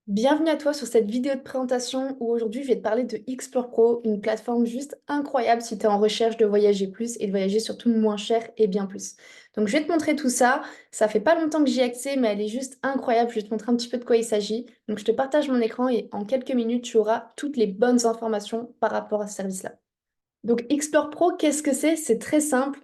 Bienvenue à toi sur cette vidéo de présentation où aujourd'hui je vais te parler de Explore Pro, une plateforme juste incroyable si tu es en recherche de voyager plus et de voyager surtout moins cher et bien plus. Donc je vais te montrer tout ça, ça fait pas longtemps que j'y ai accès mais elle est juste incroyable, je vais te montrer un petit peu de quoi il s'agit. Donc je te partage mon écran et en quelques minutes tu auras toutes les bonnes informations par rapport à ce service-là. Donc Explore Pro, qu'est-ce que c'est? C'est très simple.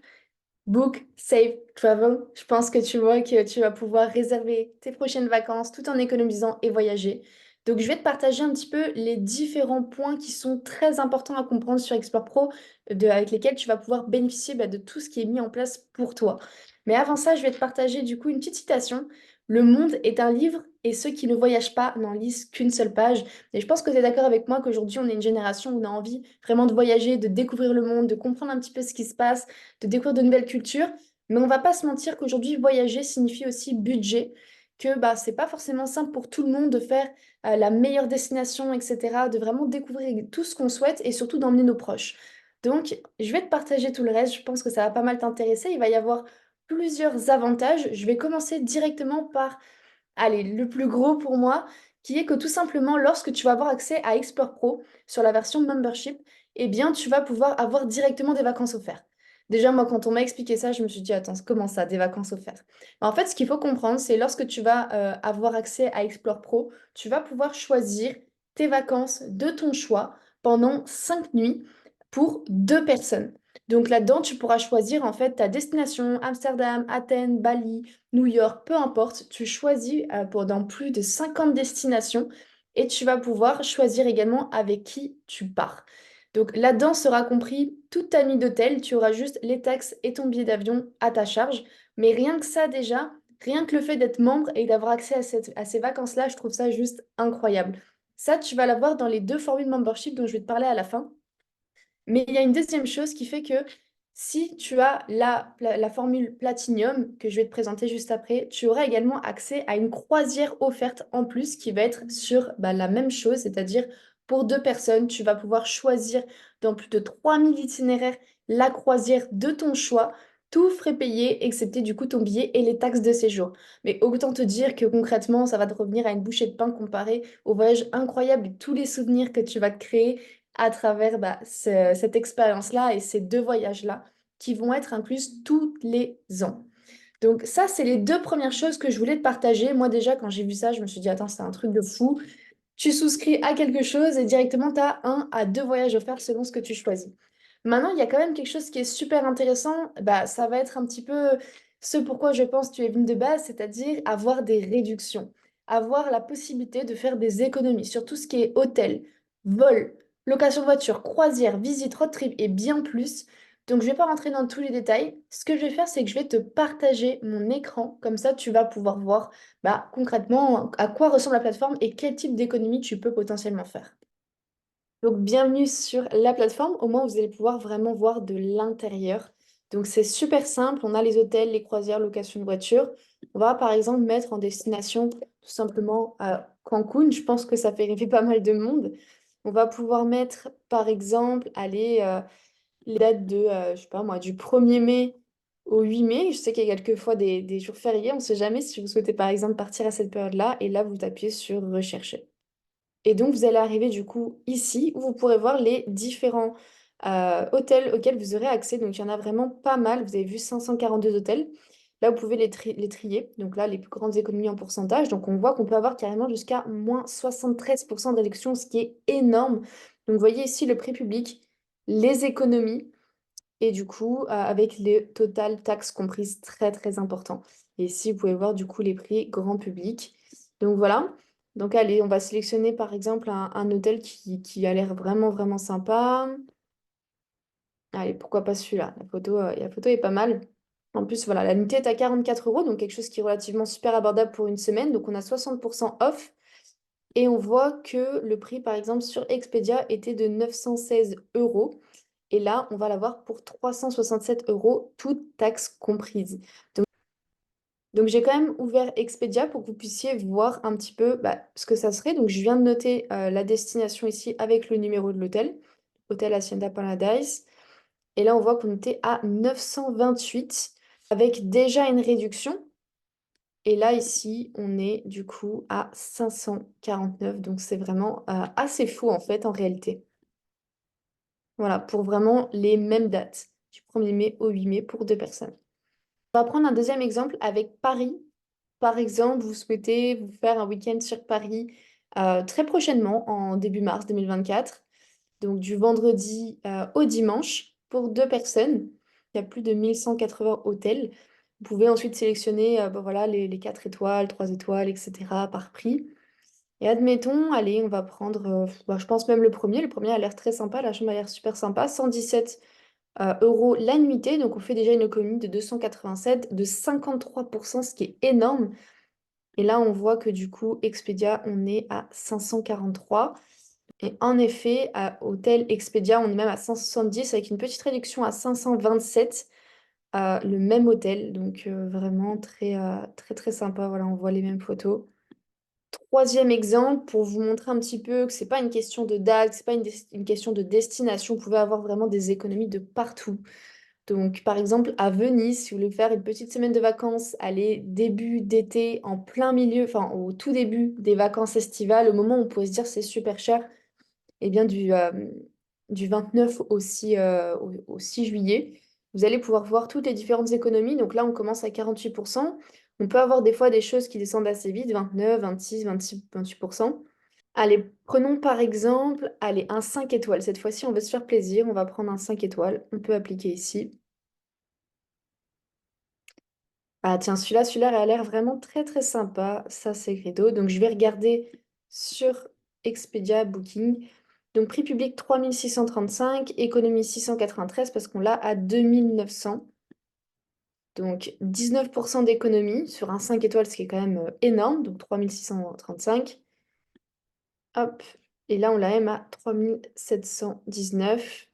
Book, Save, Travel. Je pense que tu vois que tu vas pouvoir réserver tes prochaines vacances tout en économisant et voyager. Donc, je vais te partager un petit peu les différents points qui sont très importants à comprendre sur Explore Pro, avec lesquels tu vas pouvoir bénéficier de tout ce qui est mis en place pour toi. Mais avant ça, je vais te partager du coup une petite citation. Le monde est un livre et ceux qui ne voyagent pas n'en lisent qu'une seule page. Et je pense que tu es d'accord avec moi qu'aujourd'hui, on est une génération où on a envie vraiment de voyager, de découvrir le monde, de comprendre un petit peu ce qui se passe, de découvrir de nouvelles cultures. Mais on va pas se mentir qu'aujourd'hui, voyager signifie aussi budget, que bah, c'est pas forcément simple pour tout le monde de faire la meilleure destination, etc., de vraiment découvrir tout ce qu'on souhaite et surtout d'emmener nos proches. Donc, je vais te partager tout le reste. Je pense que ça va pas mal t'intéresser. Il va y avoir plusieurs avantages. Je vais commencer directement par, allez, le plus gros pour moi, qui est que tout simplement, lorsque tu vas avoir accès à Explore Pro sur la version membership, eh bien, tu vas pouvoir avoir directement des vacances offertes. Déjà, moi, quand on m'a expliqué ça, je me suis dit, attends, comment ça, des vacances offertes? En fait, ce qu'il faut comprendre, c'est lorsque tu vas avoir accès à Explore Pro, tu vas pouvoir choisir tes vacances de ton choix pendant 5 nuits pour 2 personnes. Donc là-dedans, tu pourras choisir en fait ta destination, Amsterdam, Athènes, Bali, New York, peu importe. Tu choisis dans plus de 50 destinations et tu vas pouvoir choisir également avec qui tu pars. Donc là-dedans sera compris toute ta nuit d'hôtel, tu auras juste les taxes et ton billet d'avion à ta charge. Mais rien que ça déjà, rien que le fait d'être membre et d'avoir accès à ces vacances-là, je trouve ça juste incroyable. Ça, tu vas l'avoir dans les 2 formules membership dont je vais te parler à la fin. Mais il y a une deuxième chose qui fait que si tu as la formule Platinum que je vais te présenter juste après, tu auras également accès à une croisière offerte en plus qui va être sur la même chose, c'est-à-dire pour 2 personnes, tu vas pouvoir choisir dans plus de 3000 itinéraires la croisière de ton choix, tout frais payé, excepté du coup ton billet et les taxes de séjour. Mais autant te dire que concrètement, ça va te revenir à une bouchée de pain comparé au voyage incroyable et tous les souvenirs que tu vas te créer à travers cette expérience-là et ces 2 voyages-là qui vont être incluses tous les ans. Donc ça, c'est les 2 premières choses que je voulais te partager. Moi déjà, quand j'ai vu ça, je me suis dit, attends, c'est un truc de fou. Tu souscris à quelque chose et directement, tu as 1 à 2 voyages offerts selon ce que tu choisis. Maintenant, il y a quand même quelque chose qui est super intéressant. Ça va être un petit peu ce pourquoi je pense que tu es venu de base, c'est-à-dire avoir des réductions, avoir la possibilité de faire des économies sur tout ce qui est hôtel, vol, location de voiture, croisière, visite, road trip et bien plus. Donc, je ne vais pas rentrer dans tous les détails. Ce que je vais faire, c'est que je vais te partager mon écran. Comme ça, tu vas pouvoir voir concrètement à quoi ressemble la plateforme et quel type d'économie tu peux potentiellement faire. Donc, bienvenue sur la plateforme. Au moins, vous allez pouvoir vraiment voir de l'intérieur. Donc, c'est super simple. On a les hôtels, les croisières, location de voiture. On va par exemple mettre en destination tout simplement à Cancun. Je pense que ça fait rêver pas mal de monde. On va pouvoir mettre par exemple, allez, les dates de, je sais pas moi, du 1er mai au 8 mai. Je sais qu'il y a quelquefois des jours fériés. On ne sait jamais si vous souhaitez par exemple partir à cette période-là. Et là, vous tapez sur rechercher. Et donc, vous allez arriver du coup ici où vous pourrez voir les différents hôtels auxquels vous aurez accès. Donc, il y en a vraiment pas mal. Vous avez vu 542 hôtels. Là, vous pouvez les trier. Donc là, les plus grandes économies en pourcentage. Donc, on voit qu'on peut avoir carrément jusqu'à moins 73% de réduction, ce qui est énorme. Donc, vous voyez ici le prix public, les économies et du coup, avec les totales taxes comprises très très important. Et ici, vous pouvez voir du coup les prix grand public. Donc voilà. Donc allez, on va sélectionner par exemple un hôtel qui a l'air vraiment vraiment sympa. Allez, pourquoi pas celui-là? La photo est pas mal. En plus, voilà, la nuitée est à 44 euros, donc quelque chose qui est relativement super abordable pour une semaine. Donc on a 60% off. Et on voit que le prix, par exemple, sur Expedia était de 916 euros. Et là, on va l'avoir pour 367 euros, toutes taxes comprises. Donc, j'ai quand même ouvert Expedia pour que vous puissiez voir un petit peu ce que ça serait. Donc, je viens de noter la destination ici avec le numéro de l'hôtel, Hôtel Hacienda Paradise. Et là, on voit qu'on était à 928 avec déjà une réduction. Et là, ici, on est du coup à 549. Donc, c'est vraiment assez fou en fait, en réalité. Voilà, pour vraiment les mêmes dates, du 1er mai au 8 mai pour deux personnes. On va prendre un deuxième exemple avec Paris. Par exemple, vous souhaitez vous faire un week-end sur Paris très prochainement, en début mars 2024. Donc, du vendredi au dimanche pour deux personnes. Il y a plus de 1180 hôtels. Vous pouvez ensuite sélectionner bah voilà, les 4 étoiles, 3 étoiles, etc. par prix. Et admettons, allez, on va prendre, bah, je pense même le premier. Le premier a l'air très sympa, la chambre a l'air super sympa. 117 euros la nuitée, donc on fait déjà une économie de 287, de 53%, ce qui est énorme. Et là, on voit que du coup, Expedia, on est à 543. Et en effet, à Hôtel Expedia, on est même à 170 avec une petite réduction à 527, le même hôtel. Donc vraiment très, très, très sympa. Voilà, on voit les mêmes photos. Troisième exemple, pour vous montrer un petit peu que c'est pas une question de date, c'est pas une question de destination, vous pouvez avoir vraiment des économies de partout. Donc, par exemple, à Venise, si vous voulez faire une petite semaine de vacances, aller début d'été, en plein milieu, enfin au tout début des vacances estivales, au moment où on pourrait se dire c'est super cher, eh bien du 29 au 6 juillet, vous allez pouvoir voir toutes les différentes économies. Donc là, on commence à 48%. On peut avoir des fois des choses qui descendent assez vite, 29, 26, 26, 28%. Allez, prenons par exemple, allez, un 5 étoiles. Cette fois-ci, on veut se faire plaisir, on va prendre un 5 étoiles. On peut appliquer ici. Ah tiens, celui-là a l'air vraiment très très sympa. Ça, c'est Credo. Donc, je vais regarder sur Expedia Booking. Donc, prix public 3635, économie 693 parce qu'on l'a à 2900. Donc, 19% d'économie sur un 5 étoiles, ce qui est quand même énorme. Donc, 3635. Hop. Et là, on l'a même à 3719.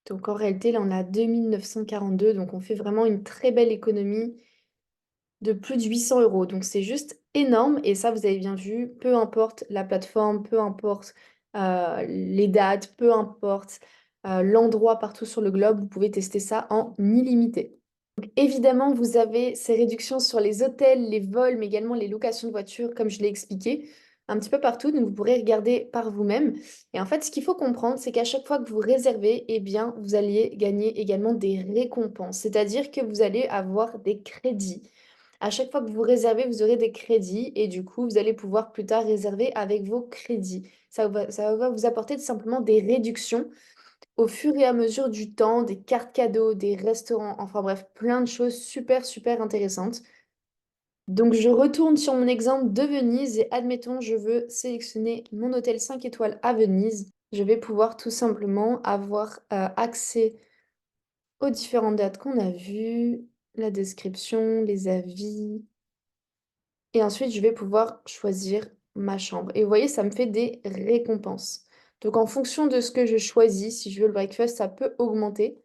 Donc, en réalité, là, on a 2942. Donc, on fait vraiment une très belle économie de plus de 800 euros. Donc c'est juste énorme et ça, vous avez bien vu, peu importe la plateforme, peu importe les dates, peu importe l'endroit partout sur le globe, vous pouvez tester ça en illimité. Donc, évidemment, vous avez ces réductions sur les hôtels, les vols, mais également les locations de voitures, comme je l'ai expliqué, un petit peu partout. Donc, vous pourrez regarder par vous-même. Et en fait, ce qu'il faut comprendre, c'est qu'à chaque fois que vous réservez, eh bien, vous allez gagner également des récompenses. C'est-à-dire que vous allez avoir des crédits. À chaque fois que vous réservez, vous aurez des crédits et du coup, vous allez pouvoir plus tard réserver avec vos crédits. Ça va vous apporter tout simplement des réductions au fur et à mesure du temps, des cartes cadeaux, des restaurants, enfin bref, plein de choses super, super intéressantes. Donc, je retourne sur mon exemple de Venise et admettons, je veux sélectionner mon hôtel 5 étoiles à Venise. Je vais pouvoir tout simplement avoir accès aux différentes dates qu'on a vues, la description, les avis. Et ensuite, je vais pouvoir choisir ma chambre. Et vous voyez, ça me fait des récompenses. Donc, en fonction de ce que je choisis, si je veux le breakfast, ça peut augmenter.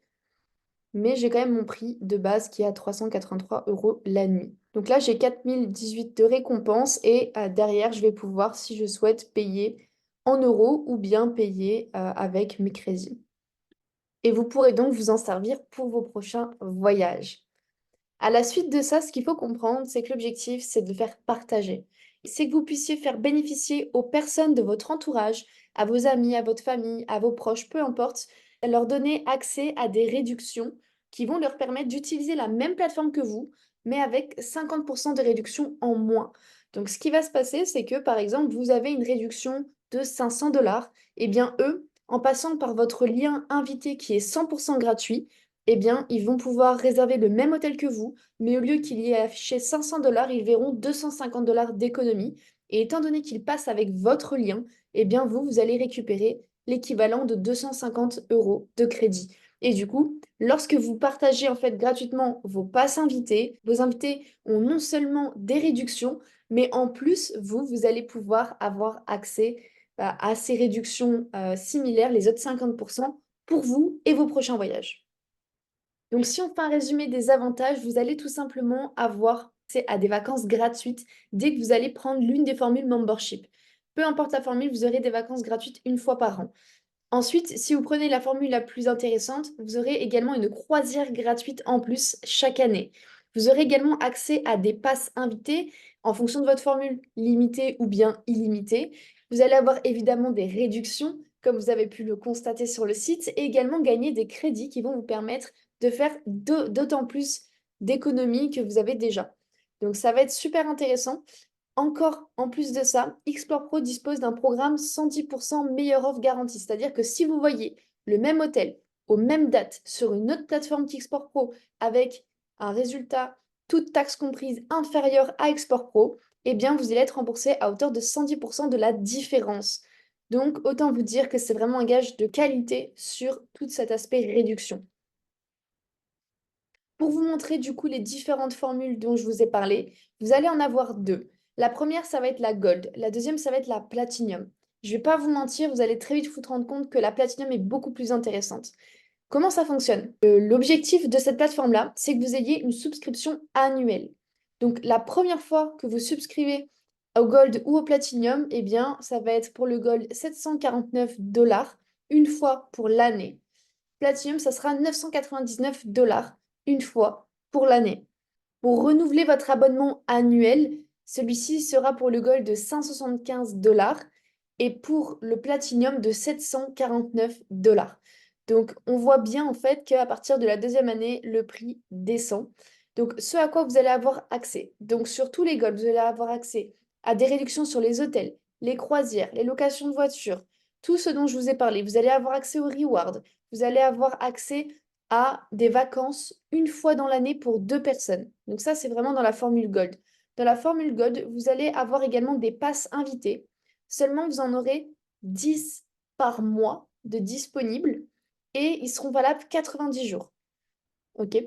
Mais j'ai quand même mon prix de base qui est à 383 euros la nuit. Donc là, j'ai 4018 de récompenses et derrière, je vais pouvoir, si je souhaite, payer en euros ou bien payer avec mes crédits. Et vous pourrez donc vous en servir pour vos prochains voyages. À la suite de ça, ce qu'il faut comprendre, c'est que l'objectif, c'est de le faire partager. C'est que vous puissiez faire bénéficier aux personnes de votre entourage, à vos amis, à votre famille, à vos proches, peu importe, leur donner accès à des réductions qui vont leur permettre d'utiliser la même plateforme que vous, mais avec 50% de réduction en moins. Donc, ce qui va se passer, c'est que, par exemple, vous avez une réduction de 500 $, et bien eux, en passant par votre lien invité qui est 100% gratuit, eh bien, ils vont pouvoir réserver le même hôtel que vous, mais au lieu qu'il y ait affiché 500 $, ils verront 250 $ d'économie. Et étant donné qu'ils passent avec votre lien, eh bien, vous allez récupérer l'équivalent de 250 euros de crédit. Et du coup, lorsque vous partagez en fait gratuitement vos passes invités, vos invités ont non seulement des réductions, mais en plus, vous allez pouvoir avoir accès à ces réductions similaires, les autres 50%, pour vous et vos prochains voyages. Donc, si on fait un résumé des avantages, vous allez tout simplement avoir accès à des vacances gratuites dès que vous allez prendre l'une des formules membership. Peu importe la formule, vous aurez des vacances gratuites une fois par an. Ensuite, si vous prenez la formule la plus intéressante, vous aurez également une croisière gratuite en plus chaque année. Vous aurez également accès à des passes invités en fonction de votre formule, limitée ou bien illimitée. Vous allez avoir évidemment des réductions, comme vous avez pu le constater sur le site, et également gagner des crédits qui vont vous permettre de faire d'autant plus d'économies que vous avez déjà. Donc ça va être super intéressant. Encore en plus de ça, Explore Pro dispose d'un programme 110% meilleure offre garantie. C'est-à-dire que si vous voyez le même hôtel aux mêmes dates sur une autre plateforme qu'Explore Pro avec un résultat, toute taxe comprise, inférieur à Export Pro, eh bien, vous allez être remboursé à hauteur de 110% de la différence. Donc, autant vous dire que c'est vraiment un gage de qualité sur tout cet aspect réduction. Pour vous montrer du coup les différentes formules dont je vous ai parlé, vous allez en avoir deux. La première, ça va être la Gold. La deuxième, ça va être la Platinum. Je ne vais pas vous mentir, vous allez très vite vous rendre compte que la Platinum est beaucoup plus intéressante. Comment ça fonctionne? L'objectif de cette plateforme-là, c'est que vous ayez une souscription annuelle. Donc, la première fois que vous souscrivez au Gold ou au Platinum, eh bien, ça va être pour le Gold 749 $ une fois pour l'année. Platinum, ça sera 999 $ une fois pour l'année. Pour renouveler votre abonnement annuel, celui-ci sera pour le Gold de 175 $ et pour le Platinum de 749 $. Donc, on voit bien en fait qu'à partir de la deuxième année, le prix descend. Donc, ce à quoi vous allez avoir accès. Donc, sur tous les Golds, vous allez avoir accès à des réductions sur les hôtels, les croisières, les locations de voitures, tout ce dont je vous ai parlé. Vous allez avoir accès aux rewards. Vous allez avoir accès à des vacances une fois dans l'année pour deux personnes. Donc ça, c'est vraiment dans la formule Gold. Dans la formule Gold, vous allez avoir également des passes invitées. Seulement, vous en aurez 10 par mois de disponibles et ils seront valables 90 jours. OK?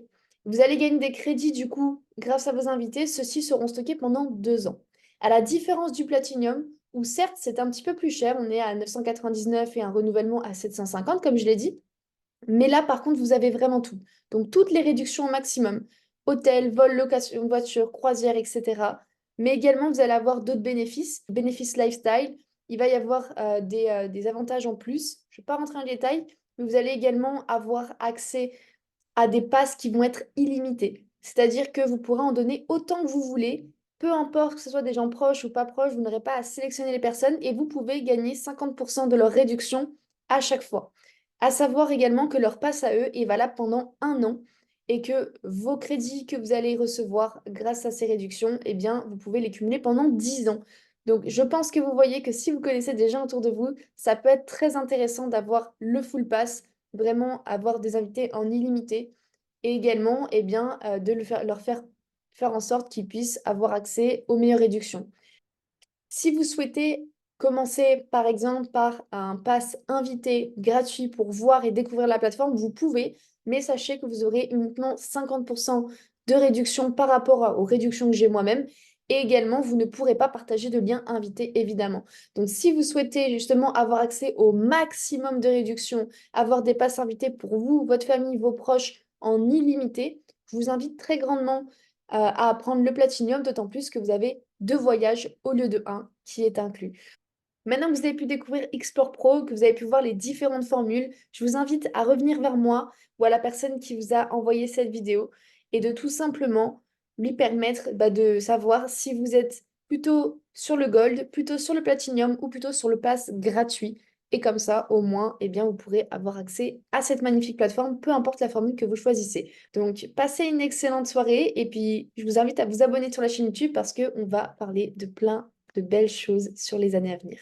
Vous allez gagner des crédits du coup grâce à vos invités. Ceux-ci seront stockés pendant 2 ans. À la différence du Platinum, où certes c'est un petit peu plus cher, on est à 999 et un renouvellement à 750 comme je l'ai dit, mais là, par contre, vous avez vraiment tout. Donc, toutes les réductions au maximum. Hôtel, vol, location de voiture, croisière, etc. Mais également, vous allez avoir d'autres bénéfices. Bénéfices lifestyle. Il va y avoir des avantages en plus. Je ne vais pas rentrer en détail, mais vous allez également avoir accès à des passes qui vont être illimitées. C'est-à-dire que vous pourrez en donner autant que vous voulez. Peu importe que ce soit des gens proches ou pas proches, vous n'aurez pas à sélectionner les personnes et vous pouvez gagner 50% de leur réduction à chaque fois. À savoir également que leur passe à eux est valable pendant 1 an et que vos crédits que vous allez recevoir grâce à ces réductions, eh bien, vous pouvez les cumuler pendant 10 ans. Donc, je pense que vous voyez que si vous connaissez des gens autour de vous, ça peut être très intéressant d'avoir le full pass, vraiment avoir des invités en illimité et également, eh bien, de leur faire en sorte qu'ils puissent avoir accès aux meilleures réductions. Si vous souhaitez commencer par exemple par un pass invité gratuit pour voir et découvrir la plateforme, vous pouvez, mais sachez que vous aurez uniquement 50% de réduction par rapport aux réductions que j'ai moi-même. Et également, vous ne pourrez pas partager de liens invités, évidemment. Donc, si vous souhaitez justement avoir accès au maximum de réductions, avoir des passes invités pour vous, votre famille, vos proches en illimité, je vous invite très grandement à prendre le Platinum, d'autant plus que vous avez 2 voyages au lieu de un qui est inclus. Maintenant que vous avez pu découvrir Explore Pro, que vous avez pu voir les différentes formules, je vous invite à revenir vers moi ou à la personne qui vous a envoyé cette vidéo et de tout simplement lui permettre de savoir si vous êtes plutôt sur le Gold, plutôt sur le Platinum ou plutôt sur le Pass gratuit. Et comme ça, au moins, eh bien, vous pourrez avoir accès à cette magnifique plateforme, peu importe la formule que vous choisissez. Donc, passez une excellente soirée et puis je vous invite à vous abonner sur la chaîne YouTube parce qu'on va parler de plein de belles choses sur les années à venir.